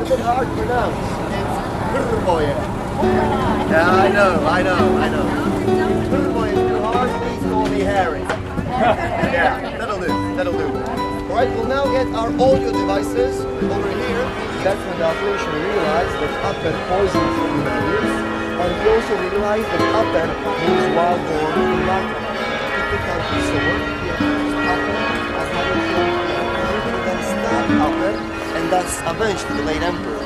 bit hard to pronounce. It's Brvoje. Yeah, I know. Brvoje is too hard, please call me Harry. Yeah, that'll do. Alright, we'll now get our audio devices over here. That's when Diocletian realized that Appen poisons human beings, and he also realized that Appen means wild boar in Latin. He took out his sword, he accused Appen as having killed him, and then stabbed Appen, and thus avenged the late emperor.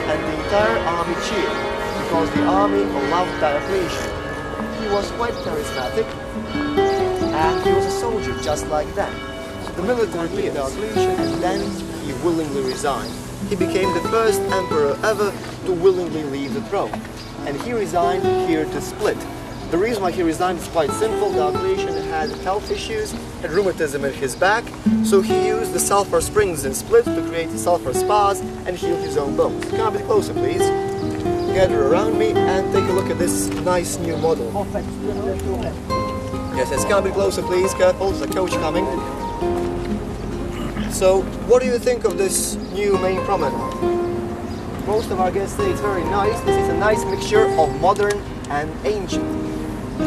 And the entire army cheered, because the army loved Diocletian. He was quite charismatic, and he was a soldier just like them. The military leader Diocletian, and then he willingly resigned. He became the first emperor ever to willingly leave the throne. And he resigned here to Split. The reason why he resigned is quite simple. Diocletian had health issues, had rheumatism in his back, so he used the sulfur springs in Split to create sulfur spas and heal his own bones. Come a bit closer, please. Gather around me and take a look at this nice new model. Yes, come a bit closer, please. Careful, there's a coach coming. So, what do you think of this new main promenade? Most of our guests say it's very nice. This is a nice mixture of modern and ancient.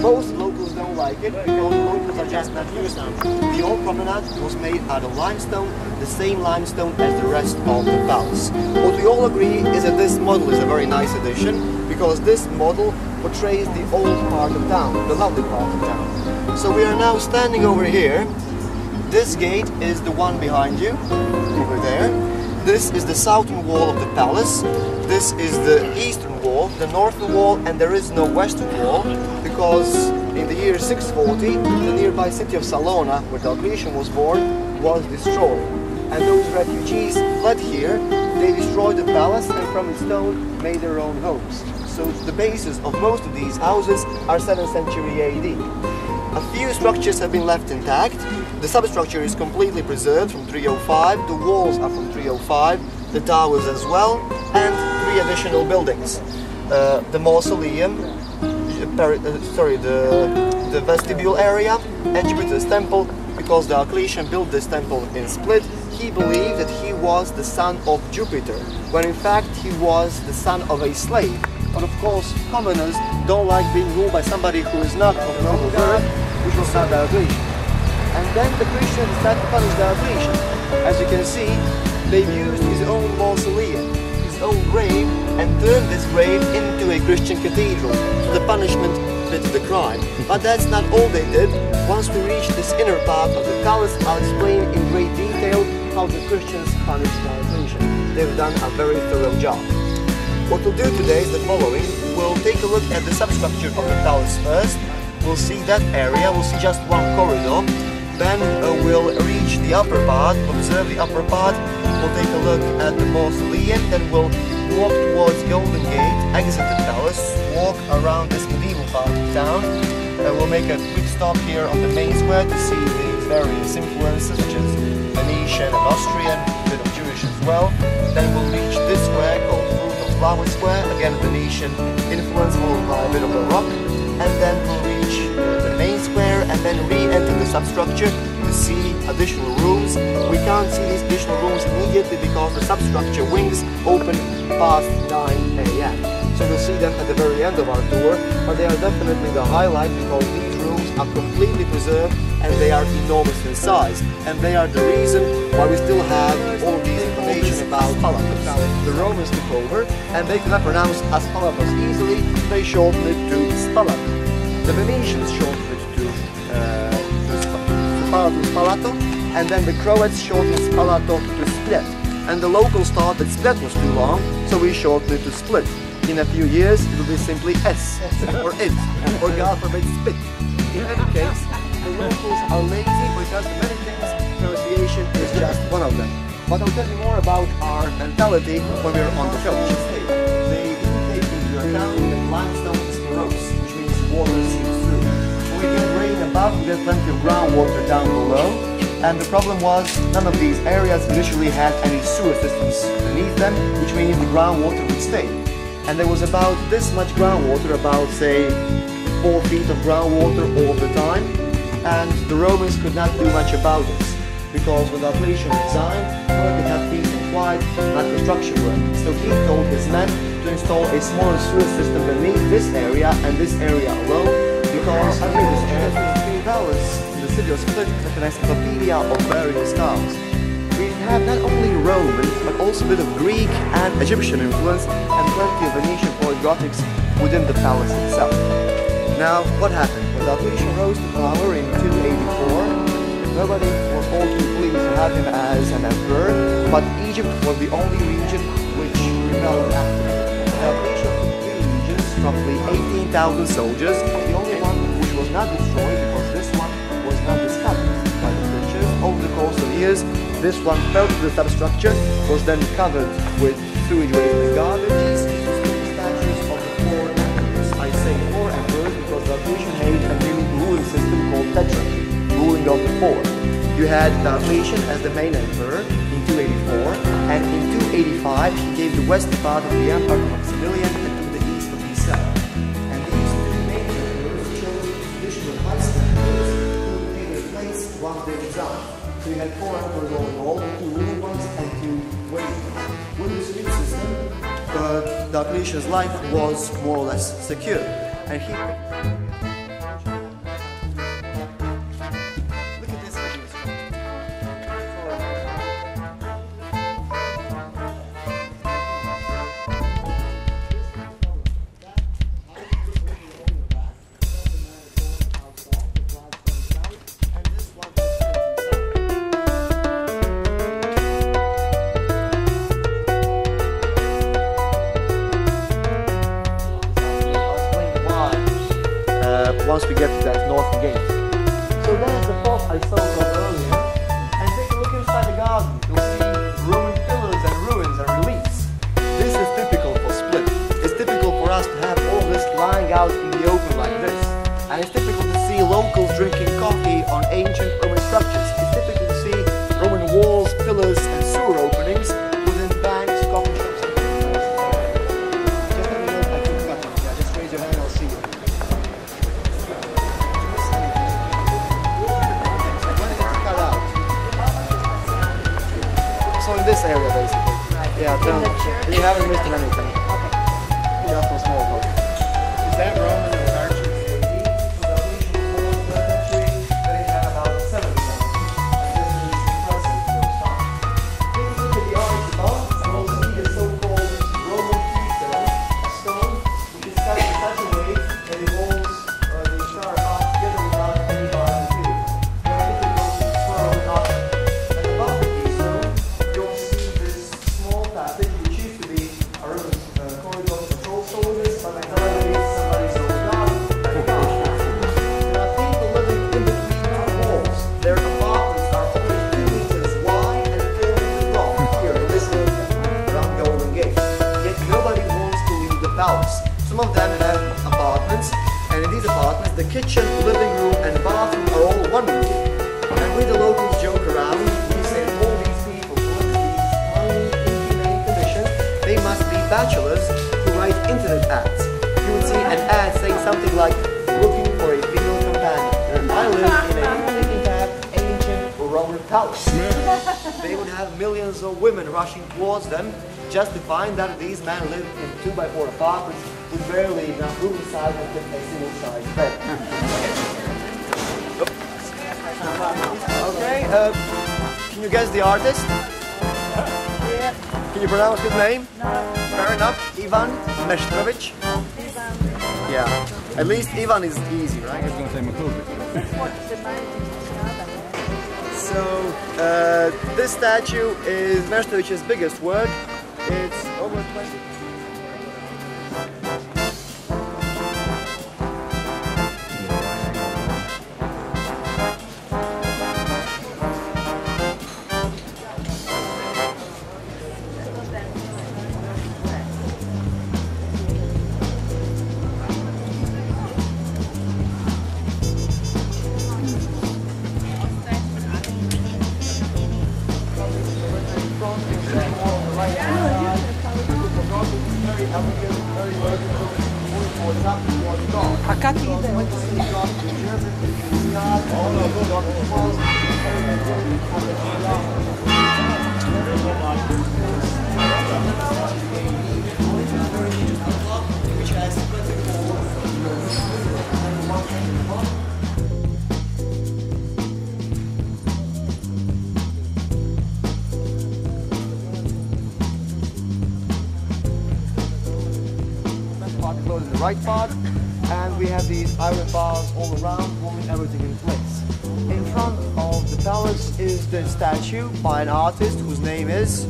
Most locals don't like it because locals are just not used to it. The old promenade was made out of limestone, the same limestone as the rest of the palace. What we all agree is that this model is a very nice addition because this model portrays the old part of town, the lovely part of town. So we are now standing over here. This gate is the one behind you, over there. This is the southern wall of the palace. This is the eastern wall, the northern wall, and there is no western wall because in the year 640, the nearby city of Salona, where Diocletian was born, was destroyed. And those refugees fled here. They destroyed the palace and from its stone made their own homes. So the bases of most of these houses are 7th century AD. A few structures have been left intact. The substructure is completely preserved from 305, the walls are from 305, the towers as well, and 3 additional buildings. The mausoleum, the vestibule area, and Jupiter's temple, because Diocletian built this temple in Split. He believed that he was the son of Jupiter, when in fact he was the son of a slave. But of course, commoners don't like being ruled by somebody who is not of noble birth, which was not Diocletian. And then the Christians decided to punish Diocletian. As you can see, they used his own mausoleum, his own grave, and turned this grave into a Christian cathedral. So the punishment fitted the crime. But that's not all they did. Once we reach this inner part of the palace, I'll explain in great detail how the Christians punished Diocletian. They've done a very thorough job. What we'll do today is the following. We'll take a look at the substructure of the palace first. We'll see that area, we'll see just one corridor. Then we'll reach the upper part, observe the upper part. We'll take a look at the mausoleum. Then we'll walk towards Golden Gate, exit the palace, walk around this medieval part of town. We'll make a quick stop here on the main square to see the various influences, such as Venetian and Austrian, a bit of Jewish as well. Then we'll reach this square called Flower Square, again Venetian influence followed by a bit of Baroque, and then we'll reach the main square and then re-enter the substructure to see additional rooms. We can't see these additional rooms immediately because the substructure wings open past 9 AM. So we'll see them at the very end of our tour, but they are definitely the highlight because these rooms are completely preserved and they are enormous in size, and they are the reason why we still have all of these information about Spalatos. The Romans took over and they could not pronounce Aspalatos easily, they shortened it to Spalato. The Venetians shortened it to Spalato, and then the Croats shortened Spalato to Split. And the locals thought that Split was too long, so we shortened it to Split. In a few years it will be simply S, or IT, or God forbid Spit. In any case, the locals are lazy because of many things, pronunciation is just one of them. But I'll tell you more about our mentality when we're on the coach. They didn't take into account that limestone is porous, which means water seeps through. So we get rain above, we get plenty of groundwater down below. And the problem was, none of these areas initially had any sewer systems beneath them, which means the groundwater would stay. And there was about this much groundwater, about say 4 feet of groundwater all the time, and the Romans could not do much about this. because when Diocletian resigned, work had peace and quiet, not construction work. So he told his men to install a smaller sewer system beneath this area and this area alone, because under this area is 3 valleys in the city of Split, like an encyclopedia of various styles. We have not only Roman, but also a bit of Greek and Egyptian influence, and plenty of Venetian Gothics within the palace itself. Now, what happened? When Diocletian rose to power in 284, nobody was all too pleased to have him as an emperor, but Egypt was the only region which rebelled after him. Diocletian took 3 legions, roughly 18,000 soldiers, the only one which was not destroyed because this one was not discovered by the British. Over the course of years, this one fell to the substructure, was then covered with sewage waste and garbage. Ruling of the 4. You had Diocletian as the main emperor in 284, and in 285 he gave the western part of the empire to Maximilian and to the east of the south. And these 3 main emperors chose traditional high standards who would take their place once they resigned. So you had 4 emperors all involved, 2 ruling ones and 2 waiting ones. With this new system, Diocletian's life was more or less secure, and he once we get to that north gate. So there's the pot I saw from earlier, and take a look inside the garden. You'll see ruined pillars and ruins and reliefs. This is typical for Split. It's typical for us to have all this lying out in the open like this. And it's typical to see locals drinking coffee on ancient Roman structures. It's typical to see Roman walls, pillars and sewer openings within banks, coffee shops and just let me know if I keep cutting. Yeah, just raise your hand and I'll see you. So in this area basically. Yeah, you haven't missed anything. Okay. Just a small part. Is that Roman or arches? They had about 7 of them. And this is impressive for those times. Take a look at the arch above and also see the so-called Roman keystone, a stone which is cut in such a way that it holds the entire arch together without any bar material. And above the keystone, you'll see this small passage which used to be a Roman corridor control soldiers, but nowadays somebody's own garden. There are people living in between 2 walls. Their apartments are only 2 meters wide and 4 meters long. Here in this area, around Golden Gate. Yet nobody wants to leave the palace. Some of them have apartments, and in these apartments, the kitchen, living room, and bathroom are all 1 room. And we the locals joke around. We say all these people who live in these tiny, inhumane conditions, they must be bachelors who write internet ads. You would see an ad saying something like, looking for a female companion. And I live in a intact, ancient Roman palace. They would have millions of women rushing towards them just to find that these men live in 2x4 apartments with barely enough room inside to fit a single-sized bed. Okay, can you guess the artist? Yeah. Can you pronounce his name? No. Fair enough. Ivan Mestrovic? Ivan. Yeah. At least Ivan is easy, right? I was going to say Mestrovic. So, this statue is Mestrovic's biggest work. It's over 20. A kad ide? The right part, and we have these iron bars all around holding everything in place. In front of the palace is the statue by an artist whose name is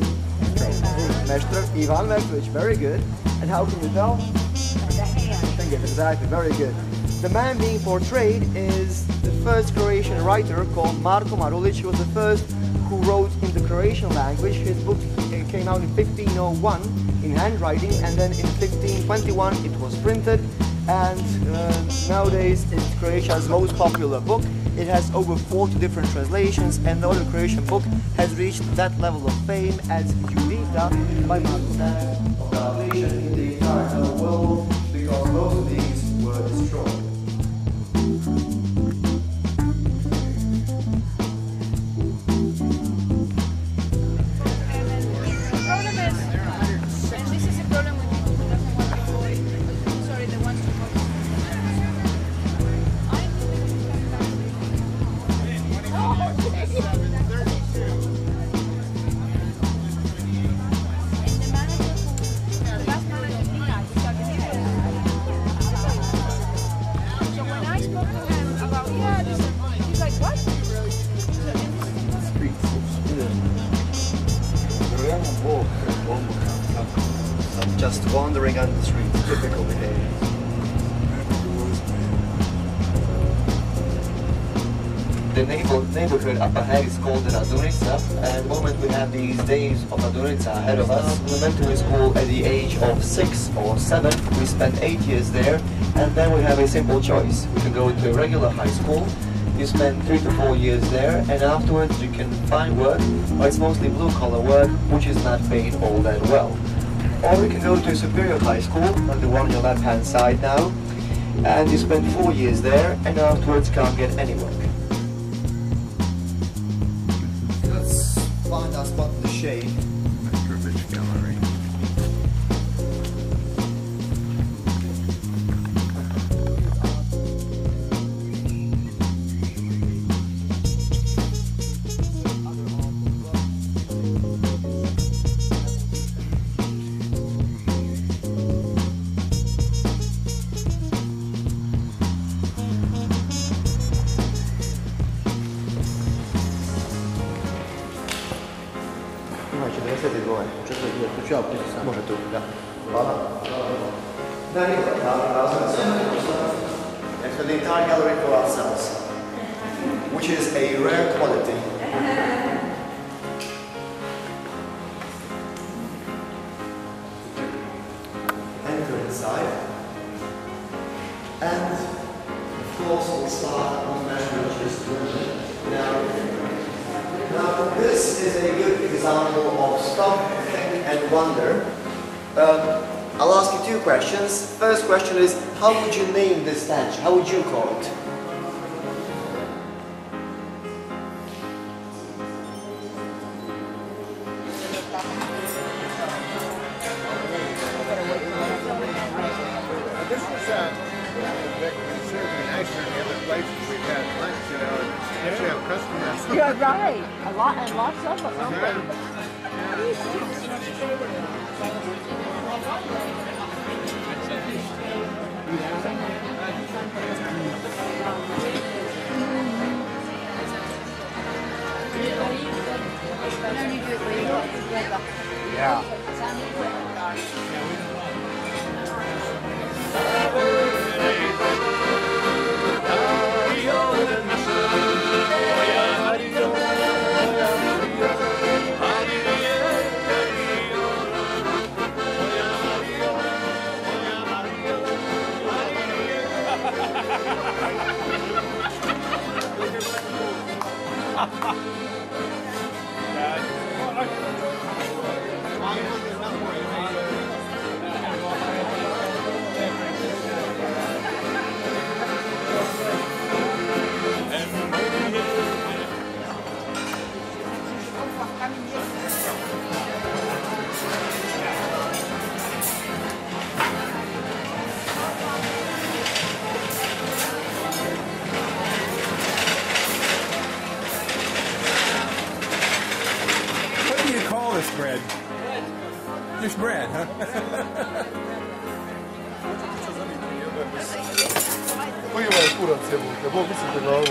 Ivan Mestrovic. Very good. And how can you tell? The hand. Exactly, very good. The man being portrayed is the first Croatian writer called Marko Marulić. He was the first who wrote in the Croatian language. His book came out in 1501 in handwriting, and then in 1521 it was printed, and nowadays it's Croatia's most popular book. It has over 40 different translations, and no other Croatian book has reached that level of fame as Judita by Marko Marulić in the entire world, because most of these were destroyed. Just wandering on the street, typical behavior. The neighborhood up ahead is called the Radunica, and the moment we have these days of Radunica ahead of us, we went to school at the age of 6 or 7, we spent 8 years there, and then we have a simple choice. We can go to a regular high school, you spend 3 to 4 years there, and afterwards you can find work, but it's mostly blue-collar work, which is not paid all that well. Or we can go to a superior high school, like the one on your left-hand side now, and you spend 4 years there, and afterwards can't get any work. Let's find our spot in the shade. Mestrovic Gallery. Može tu, da. Hvala. And for the entire gallery for ourselves, which is a rare quality. Enter inside, and of course we'll start on Mestrović's Now, this is a good example of stop, think and wonder. I'll ask you 2 questions. First question is, how would you name this statue? How would you call it? This was certainly nicer than the other places we've had lunch, you know, and usually have customers. You're right. Lots of them. Yeah. Turkish bread, huh? Koji je ovaj kurac jebote? Bog mislite glavu.